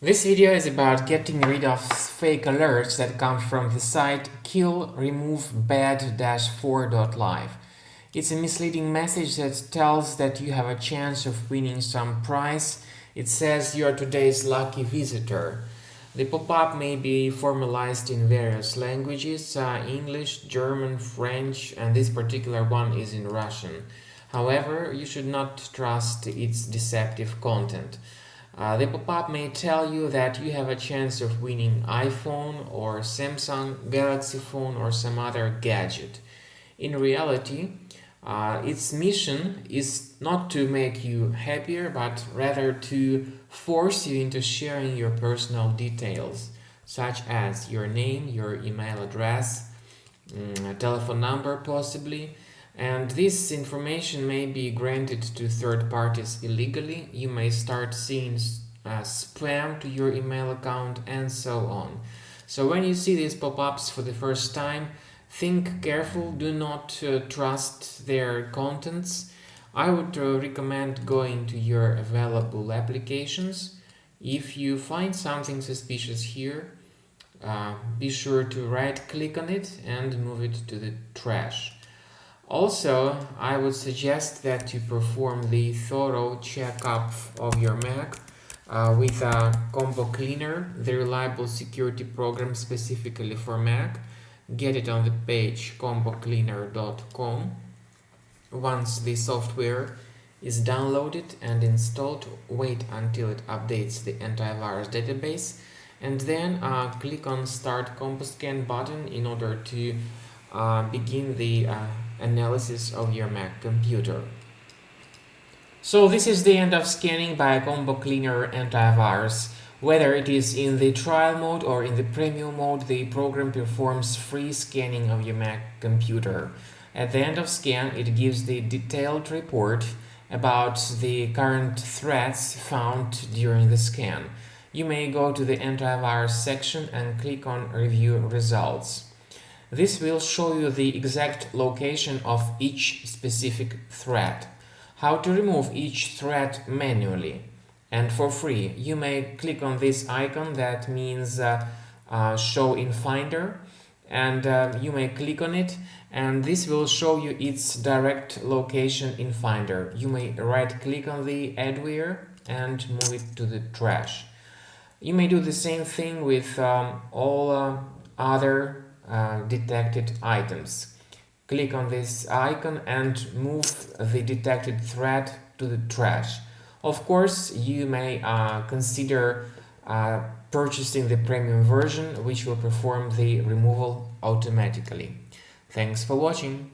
This video is about getting rid of fake alerts that come from the site Killremovebed-4.live. It's a misleading message that tells that you have a chance of winning some prize. It says you are today's lucky visitor. The pop-up may be formalized in various languages, English, German, French, and this particular one is in Russian. However, you should not trust its deceptive content. The pop-up may tell you that you have a chance of winning iPhone or Samsung Galaxy phone or some other gadget. In reality, its mission is not to make you happier, but rather to force you into sharing your personal details, such as your name, your email address, telephone number possibly, and this information may be granted to third parties illegally. You may start seeing spam to your email account and so on. So when you see these pop-ups for the first time, think careful, do not trust their contents. I would recommend going to your available applications. If you find something suspicious here, be sure to right-click on it and move it to the trash. Also, I would suggest that you perform the thorough checkup of your Mac with a Combo Cleaner, the reliable security program specifically for Mac. Get it on the page combocleaner.com. Once the software is downloaded and installed, wait until it updates the antivirus database and then click on Start ComboScan button in order to begin the analysis of your Mac computer. So this is the end of scanning by Combo Cleaner antivirus. Whether it is in the trial mode or in the premium mode, the program performs free scanning of your Mac computer. At the end of scan, it gives the detailed report about the current threats found during the scan. You may go to the antivirus section and click on Review Results. This will show you the exact location of each specific threat, how to remove each threat manually, and for free. You may click on this icon that means Show in Finder, and you may click on it and this will show you its direct location in Finder. You may right click on the adware and move it to the trash. You may do the same thing with all other detected items. Click on this icon and move the detected threat to the trash. Of course, you may consider purchasing the premium version, which will perform the removal automatically. Thanks for watching.